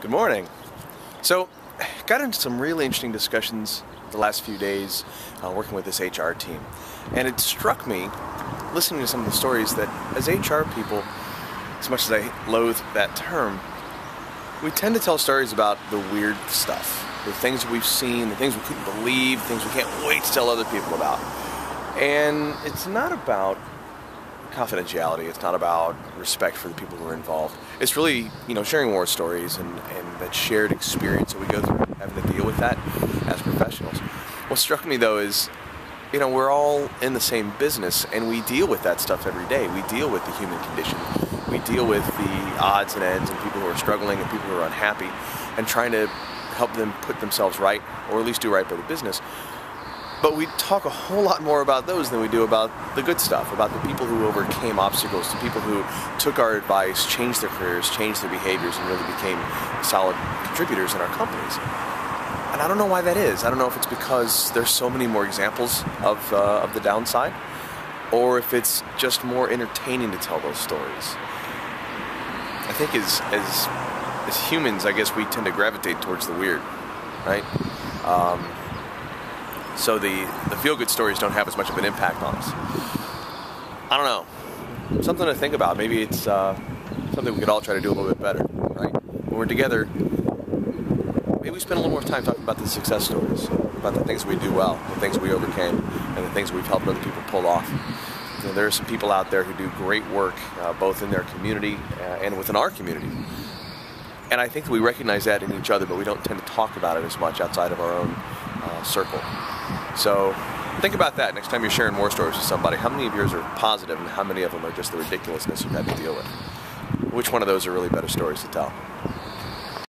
Good morning. So, got into some really interesting discussions the last few days working with this HR team. And it struck me, listening to some of the stories, that as HR people, as much as I loathe that term, we tend to tell stories about the weird stuff, the things that we've seen, the things we couldn't believe, things we can't wait to tell other people about. And it's not about confidentiality, it's not about respect for the people who are involved. It's really, sharing war stories and that shared experience that we go through, having to deal with that as professionals. What struck me though is, we're all in the same business and we deal with that stuff every day. We deal with the human condition. We deal with the odds and ends and people who are struggling and people who are unhappy and trying to help them put themselves right, or at least do right by the business. But we talk a whole lot more about those than we do about the good stuff, about the people who overcame obstacles, the people who took our advice, changed their careers, changed their behaviors, and really became solid contributors in our companies. And I don't know why that is. I don't know if it's because there's so many more examples of the downside, or if it's just more entertaining to tell those stories. I think as humans, I guess we tend to gravitate towards the weird, right? So the feel-good stories don't have as much of an impact on us. I don't know. Something to think about. Maybe it's something we could all try to do a little bit better, right? When we're together, maybe we spend a little more time talking about the success stories, about the things we do well, the things we overcame, and the things we've helped other people pull off. There are some people out there who do great work, both in their community and within our community. And I think that we recognize that in each other, but we don't tend to talk about it as much outside of our own circle. So think about that next time you're sharing war stories with somebody. How many of yours are positive and how many of them are just the ridiculousness you've had to deal with? Which one of those are really better stories to tell?